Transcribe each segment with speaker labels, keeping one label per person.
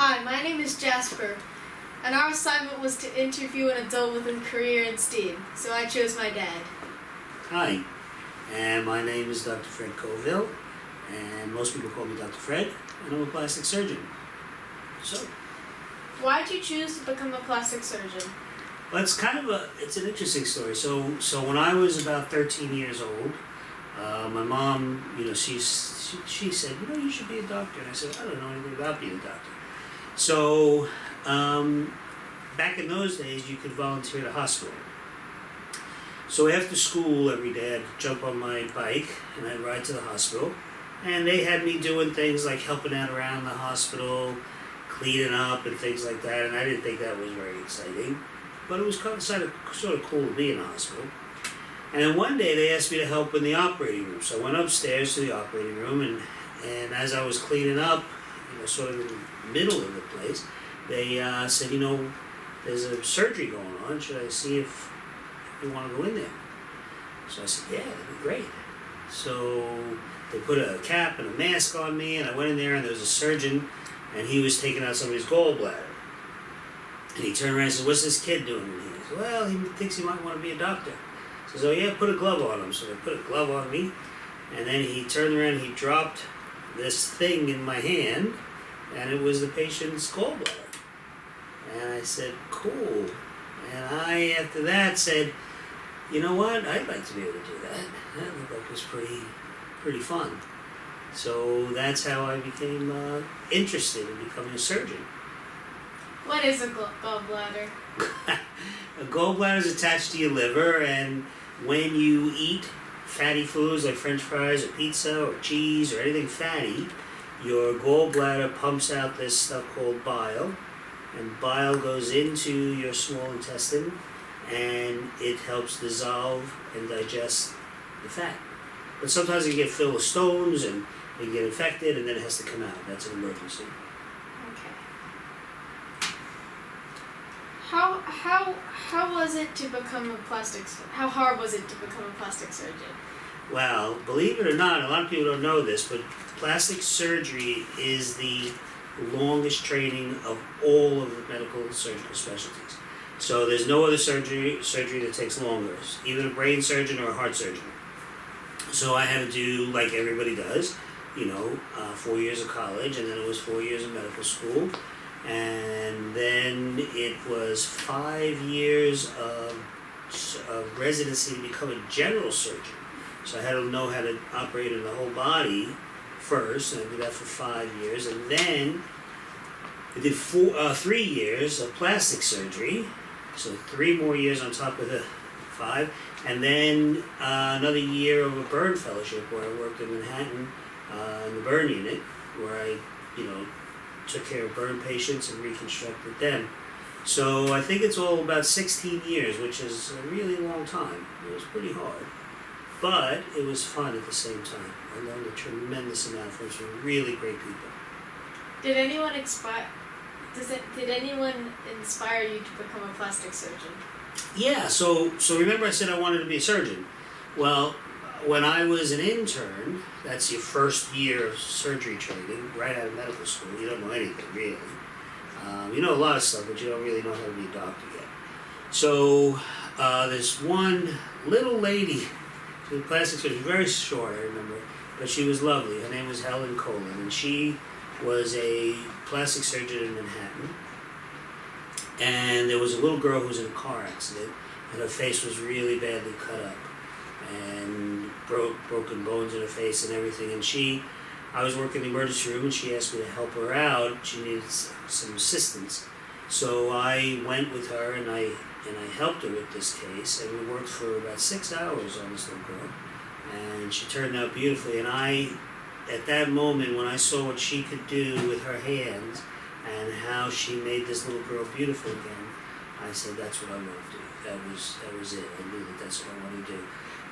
Speaker 1: Hi, my name is Jasper, and our assignment was to interview an adult with a career in STEAM, so I chose my dad.
Speaker 2: Hi, and my name is Dr. Fred Coville, and most people call me Dr. Fred, and I'm a plastic surgeon. So,
Speaker 1: Why did you choose to become a plastic surgeon?
Speaker 2: well, it's an interesting story. So when I was about 13 years old, my mom, she said, you should be a doctor. And I said, I don't know anything about being a doctor. So, back in those days, you could volunteer at a hospital. So after school every day, I'd jump on my bike and I'd ride to the hospital. And they had me doing things like helping out around the hospital, cleaning up and things like that. And I didn't think that was very exciting. But it was sort of cool to be in the hospital. And then one day they asked me to help in the operating room. So I went upstairs to the operating room, and as I was cleaning up, sort of in the middle of the place, they said, there's a surgery going on. Should I see if you want to go in there? So I said, yeah, that'd be great. So they put a cap and a mask on me, and I went in there, and there was a surgeon, and he was taking out somebody's gallbladder. And he turned around and said, what's this kid doing in here? I said, well, he thinks he might want to be a doctor. He says, oh yeah, put a glove on him. So they put a glove on me, and then he turned around and he dropped this thing in my hand, and it was the patient's gallbladder. And I said, cool. And I, after that, said, you know what, I'd like to be able to do that. That looked like it was pretty fun. So that's how I became interested in becoming a surgeon.
Speaker 1: What is a gallbladder?
Speaker 2: A gallbladder is attached to your liver, and when you eat fatty foods like French fries or pizza or cheese or anything fatty, your gallbladder pumps out this stuff called bile, and bile goes into your small intestine, and it helps dissolve and digest the fat. But sometimes you get filled with stones, and you get infected, and then it has to come out. That's an emergency.
Speaker 1: How was it to become a plastic? How hard was it to become a plastic surgeon?
Speaker 2: Well, believe it or not, a lot of people don't know this, but plastic surgery is the longest training of all of the medical and surgical specialties. So there's no other surgery that takes longer, even a brain surgeon or a heart surgeon. So I had to do like everybody does, 4 years of college, and then it was 4 years of medical school. And then it was 5 years of residency to become a general surgeon. So I had to know how to operate in the whole body first, and I did that for 5 years. And then I did 3 years of plastic surgery, so 3 more years on top of the 5. And then another year of a burn fellowship where I worked in Manhattan in the burn unit, where I, took care of burn patients and reconstructed them. So I think it's all about 16 years, which is a really long time. It was pretty hard, but it was fun at the same time. I learned a tremendous amount from some really great people.
Speaker 1: Did anyone inspire you to become a plastic surgeon?
Speaker 2: Yeah, so remember I said I wanted to be a surgeon. Well, when I was an intern, that's your first year of surgery training, right out of medical school. You don't know anything, really. You know a lot of stuff, but you don't really know how to be a doctor yet. So there's one little lady, she was a plastic surgeon, very short, I remember, but she was lovely. Her name was Helen Coleman, and she was a plastic surgeon in Manhattan. And there was a little girl who was in a car accident, and her face was really badly cut up, and broken bones in her face and everything. And I was working in the emergency room, and she asked me to help her out. She needed some assistance. So I went with her, and I helped her with this case, and we worked for about 6 hours on this little girl. And she turned out beautifully, and at that moment, when I saw what she could do with her hands and how she made this little girl beautiful again, I said, that's what I want to do. That was it. I knew that's what I wanted to do.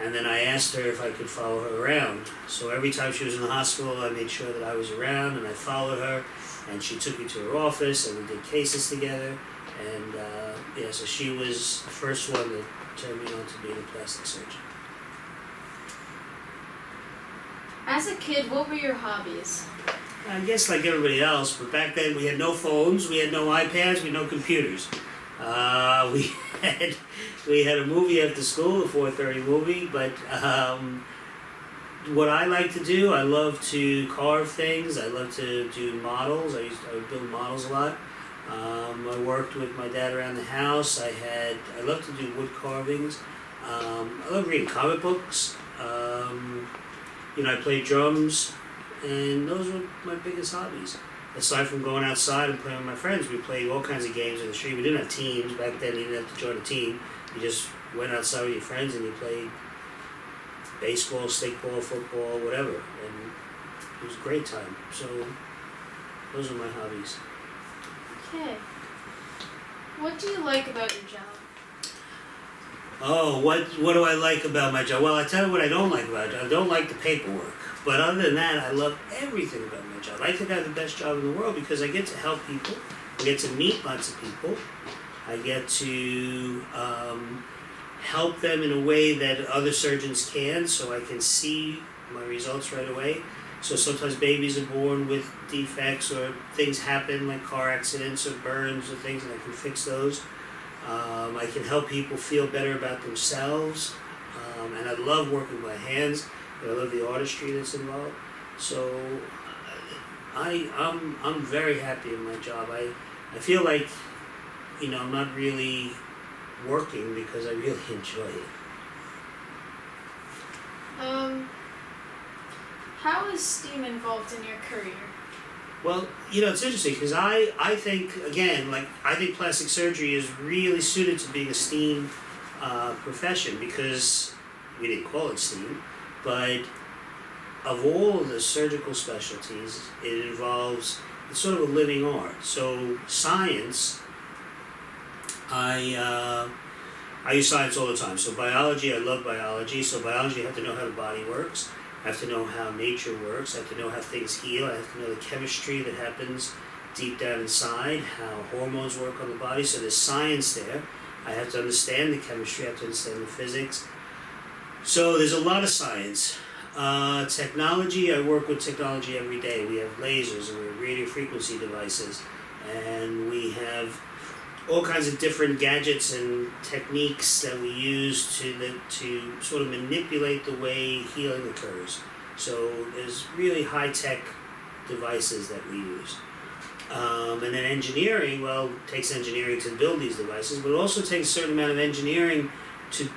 Speaker 2: And then I asked her if I could follow her around. So every time she was in the hospital, I made sure that I was around, and I followed her, and she took me to her office, and we did cases together. And so she was the first one that turned me on to being a plastic surgeon.
Speaker 1: As a kid, what were your hobbies?
Speaker 2: I guess like everybody else, but back then we had no phones, we had no iPads, we had no computers. We had a movie after school, a 4:30 movie, but what I like to do, I love to carve things, I love to do models, I would build models a lot. I worked with my dad around the house, I love to do wood carvings. I love reading comic books. I played drums, and those were my biggest hobbies. Aside from going outside and playing with my friends, we played all kinds of games in the street. We didn't have teams back then. You didn't have to join a team. You just went outside with your friends and you played baseball, stickball, football, whatever, and it was a great time. So those are my hobbies.
Speaker 1: Okay. What do you like about your job?
Speaker 2: Oh, what do I like about my job? Well, I tell you what I don't like about it. I don't like the paperwork. But other than that, I love everything about my job. I think I have the best job in the world because I get to help people. I get to meet lots of people. I get to help them in a way that other surgeons can, so I can see my results right away. So sometimes babies are born with defects or things happen like car accidents or burns or things, and I can fix those. I can help people feel better about themselves, and I love working with my hands. I love the artistry that's involved. So I'm very happy in my job. I feel like I'm not really working because I really enjoy it.
Speaker 1: How is STEAM involved in your career?
Speaker 2: Well, it's interesting because I think, again, I think plastic surgery is really suited to being a STEAM profession because we didn't call it STEAM, but of all of the surgical specialties, it's sort of a living art. So science, I use science all the time. So biology, I love biology. So biology, I have to know how the body works. I have to know how nature works. I have to know how things heal. I have to know the chemistry that happens deep down inside, how hormones work on the body. So there's science there. I have to understand the chemistry. I have to understand the physics. So there's a lot of science. Technology, I work with technology every day. We have lasers and we have radio frequency devices. And we have all kinds of different gadgets and techniques that we use to sort of manipulate the way healing occurs. So there's really high-tech devices that we use. And then engineering, well, it takes engineering to build these devices, but it also takes a certain amount of engineering to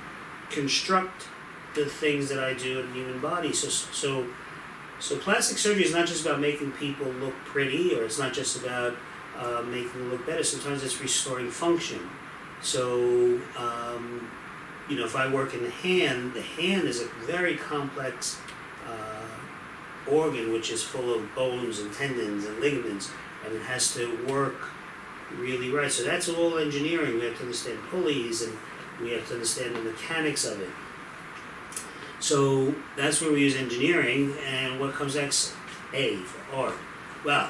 Speaker 2: construct the things that I do in the human body. So plastic surgery is not just about making people look pretty, or it's not just about making them look better. Sometimes it's restoring function. So, if I work in the hand is a very complex organ which is full of bones and tendons and ligaments, and it has to work really right. So that's all engineering. We have to understand pulleys and we have to understand the mechanics of it. So that's where we use engineering. And what comes next? A for art. Well,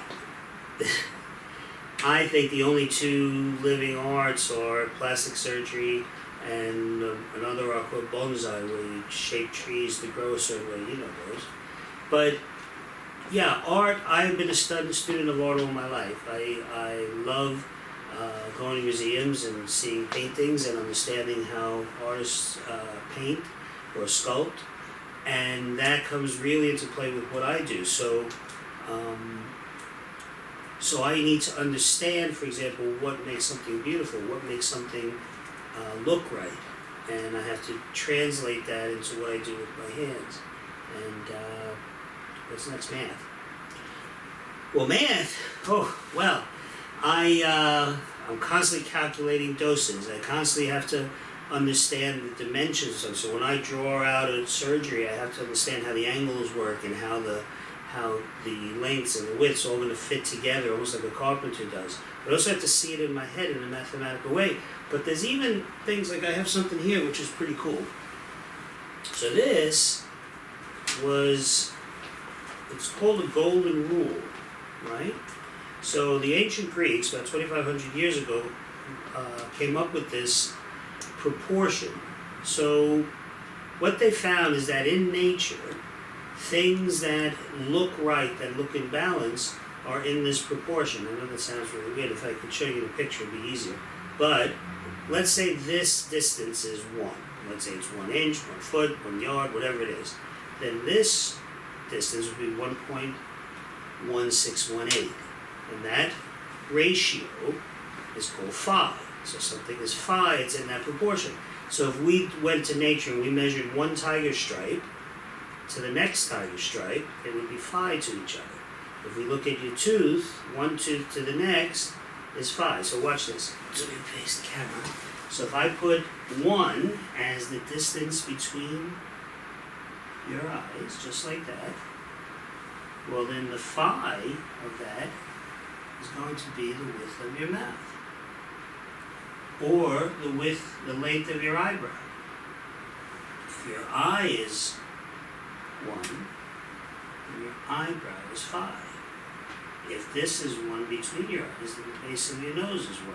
Speaker 2: I think the only two living arts are plastic surgery and another art called bonsai, where you shape trees to grow a certain way. Those. But yeah, art, I've been a student of art all my life. I love going to museums and seeing paintings and understanding how artists paint or sculpt, and that comes really into play with what I do. So I need to understand, for example, what makes something beautiful, what makes something look right, and I have to translate that into what I do with my hands. And what's next? Math. Well, math. I'm constantly calculating doses. I constantly have to understand the dimensions. So when I draw out a surgery, I have to understand how the angles work and how the lengths and the widths are all going to fit together, almost like a carpenter does. But I also have to see it in my head in a mathematical way. But there's even things like I have something here which is pretty cool. So this it's called a golden rule, right? So the ancient Greeks, about 2,500 years ago, came up with this proportion. So what they found is that in nature, things that look right, that look in balance, are in this proportion. I know that sounds really weird. If I could show you the picture, it'd be easier. But let's say this distance is 1. Let's say it's 1 inch, 1 foot, 1 yard, whatever it is. Then this distance would be 1.1618. And that ratio is called phi. So something is phi, it's in that proportion. So if we went to nature and we measured one tiger stripe to the next tiger stripe, it would be phi to each other. If we look at your tooth, one tooth to the next is phi. So watch this. So we face the camera. So if I put 1 as the distance between your eyes, just like that, well then the phi of that is going to be the width of your mouth. Or the length of your eyebrow. If your eye is 1, then your eyebrow is 5. If this is 1 between your eyes, then the base of your nose is 1.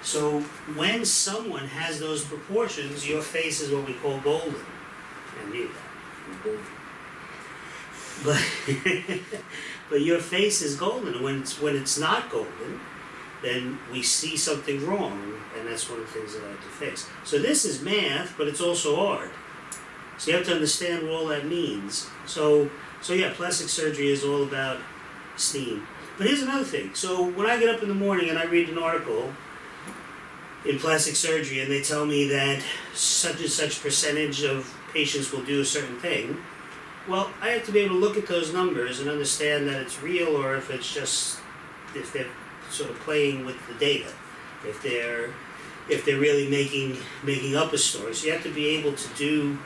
Speaker 2: So when someone has those proportions, your face is what we call golden. I knew that. Golden. But your face is golden. And when it's not golden, then we see something wrong, and that's one of the things that I have to fix. So this is math, but it's also art. So you have to understand what all that means. So yeah, plastic surgery is all about STEAM. But here's another thing. So when I get up in the morning and I read an article in plastic surgery and they tell me that such and such percentage of patients will do a certain thing, well, I have to be able to look at those numbers and understand that it's real, or if it's just, if they're sort of playing with the data, if they're really making up a story. So you have to be able to do,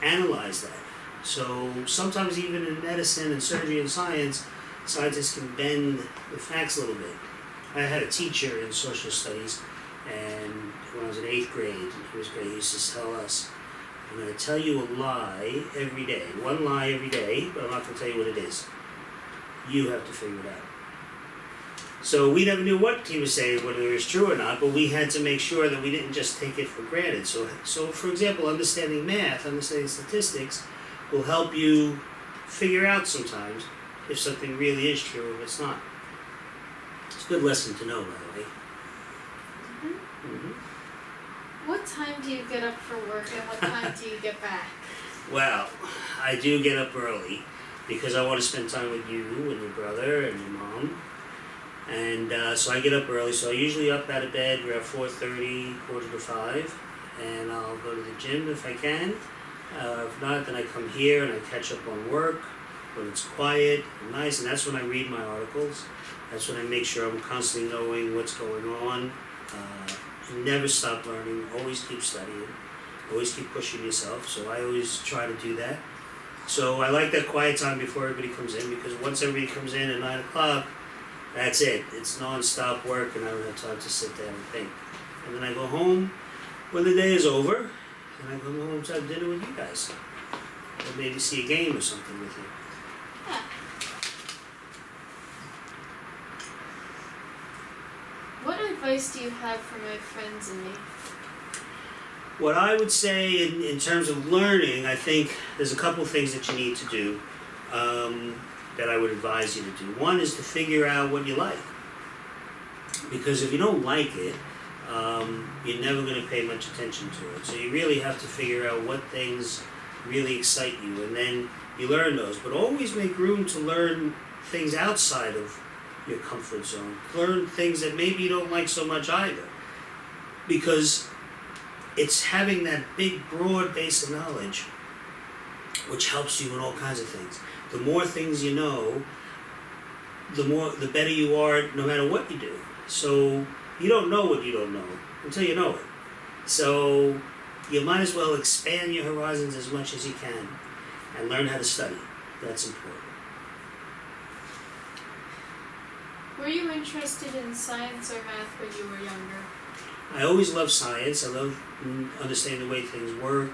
Speaker 2: analyze that. So sometimes even in medicine and surgery and science, scientists can bend the facts a little bit. I had a teacher in social studies, and when I was in 8th grade, he was great, he used to tell us, I'm going to tell you a lie every day. One lie every day, but I'm not going to tell you what it is. You have to figure it out. So we never knew what he was saying, whether it was true or not, but we had to make sure that we didn't just take it for granted. So for example, understanding math, understanding statistics, will help you figure out sometimes if something really is true or if it's not. It's a good lesson to know, by the way.
Speaker 1: What time do you get up for work and what time do you get back?
Speaker 2: Well, I do get up early because I want to spend time with you and your brother and your mom. And so I get up early. So I usually up out of bed around 4:30, 4:45, and I'll go to the gym if I can. If not, then I come here and I catch up on work when it's quiet and nice, and that's when I read my articles. That's when I make sure I'm constantly knowing what's going on. Never stop learning, always keep studying, always keep pushing yourself, so I always try to do that. So I like that quiet time before everybody comes in, because once everybody comes in at 9 o'clock, that's it. It's non-stop work and I don't have time to sit down and think. And then I go home when the day is over, and I go home to have dinner with you guys. Or maybe see a game or something with you.
Speaker 1: Yeah. What advice do you have for my friends and me?
Speaker 2: What I would say in terms of learning, I think there's a couple things that you need to do that I would advise you to do. One is to figure out what you like. Because if you don't like it, you're never going to pay much attention to it. So you really have to figure out what things really excite you, and then you learn those. But always make room to learn things outside of your comfort zone. Learn things that maybe you don't like so much either. Because it's having that big, broad base of knowledge which helps you in all kinds of things. The more things you know, the better you are no matter what you do. So you don't know what you don't know until you know it. So you might as well expand your horizons as much as you can and learn how to study. That's important.
Speaker 1: Were you interested in science or math when you were younger?
Speaker 2: I always loved science. I love understanding the way things work.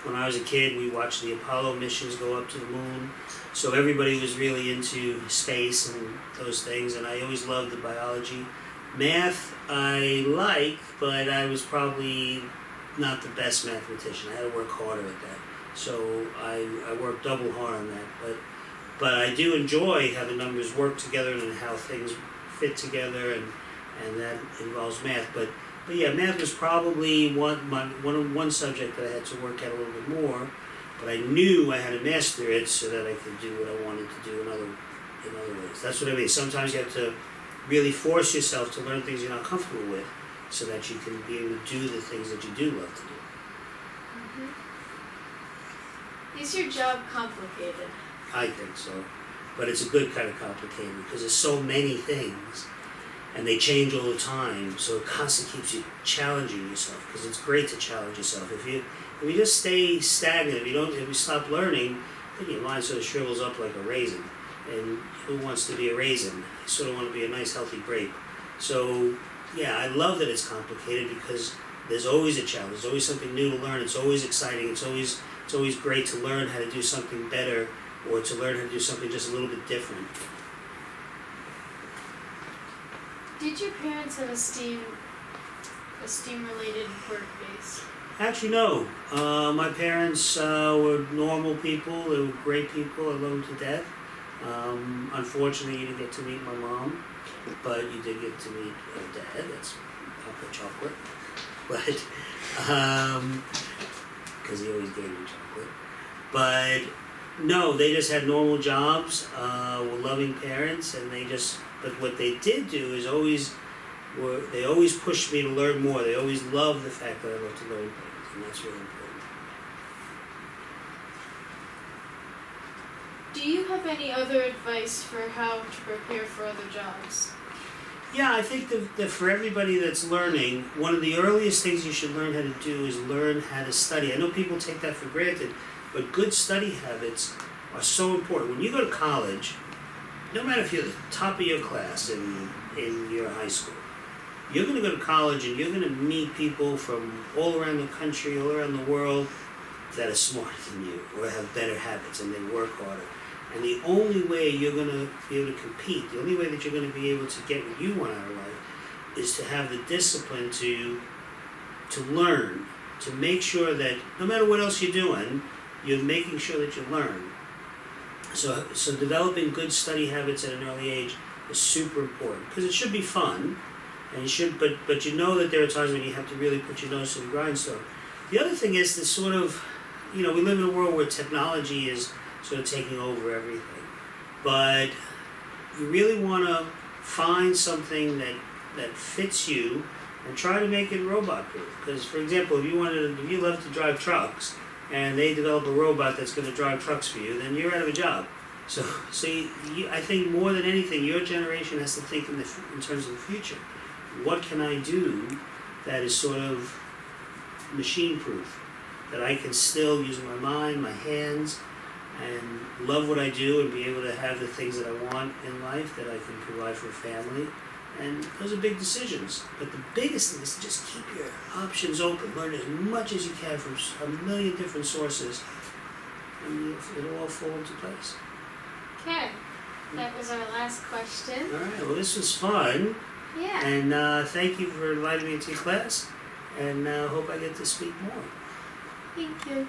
Speaker 2: When I was a kid, we watched the Apollo missions go up to the moon. So everybody was really into space and those things, and I always loved the biology. Math I like, but I was probably not the best mathematician. I had to work harder at that. So I work double hard on that. But I do enjoy how the numbers work together and how things fit together, and that involves math. But yeah, math was probably one subject that I had to work at a little bit more. But I knew I had to master it so that I could do what I wanted to do in other ways. That's what I mean. Sometimes you have to really force yourself to learn things you're not comfortable with, so that you can be able to do the things that you do love to do.
Speaker 1: Is your job complicated?
Speaker 2: I think so, but it's a good kind of complicated because there's so many things, and they change all the time. So it constantly keeps you challenging yourself, because it's great to challenge yourself. If you just stay stagnant, if you stop learning, then your mind sort of shrivels up like a raisin. And who wants to be a raisin? You sort of want to be a nice healthy grape. So yeah, I love that it's complicated because there's always a challenge. There's always something new to learn. It's always exciting. It's always great to learn how to do something better, or to learn how to do something just a little bit different.
Speaker 1: Did your parents have a STEAM related work base?
Speaker 2: Actually, no. My parents were normal people. They were great people. I love them to death. Unfortunately, you didn't get to meet my mom, but you did get to meet Dad. That's chocolate. But, because he always gave me chocolate. But, no, they just had normal jobs, were loving parents, and but what they did do is they always pushed me to learn more. They always loved the fact that I love to learn things, and that's really important.
Speaker 1: Do you have any other advice for how to prepare for other jobs?
Speaker 2: Yeah, I think that for everybody that's learning, one of the earliest things you should learn how to do is learn how to study. I know people take that for granted, but good study habits are so important. When you go to college, no matter if you're the top of your class in your high school, you're going to go to college and you're going to meet people from all around the country, all around the world, that are smarter than you or have better habits and they work harder. And the only way you're going to be able to compete, the only way that you're going to be able to get what you want out of life, is to have the discipline to learn, to make sure that no matter what else you're doing, you're making sure that you learn. So developing good study habits at an early age is super important, because it should be fun, and but you know that there are times when you have to really put your nose to the grindstone. The other thing is this sort of, we live in a world where technology is sort of taking over everything. But you really want to find something that fits you and try to make it robot-proof. Because, for example, if you love to drive trucks and they develop a robot that's going to drive trucks for you, then you're out of a job. So I think more than anything, your generation has to think in terms of the future. What can I do that is sort of machine-proof, that I can still use my mind, my hands, and love what I do and be able to have the things that I want in life, that I can provide for a family. And those are big decisions. But the biggest thing is to just keep your options open. Learn as much as you can from a million different sources, and it'll all fall into place.
Speaker 1: Okay, that was our last question.
Speaker 2: All right, well, this was fun.
Speaker 1: Yeah.
Speaker 2: And thank you for inviting me to your class, and hope I get to speak more.
Speaker 1: Thank you.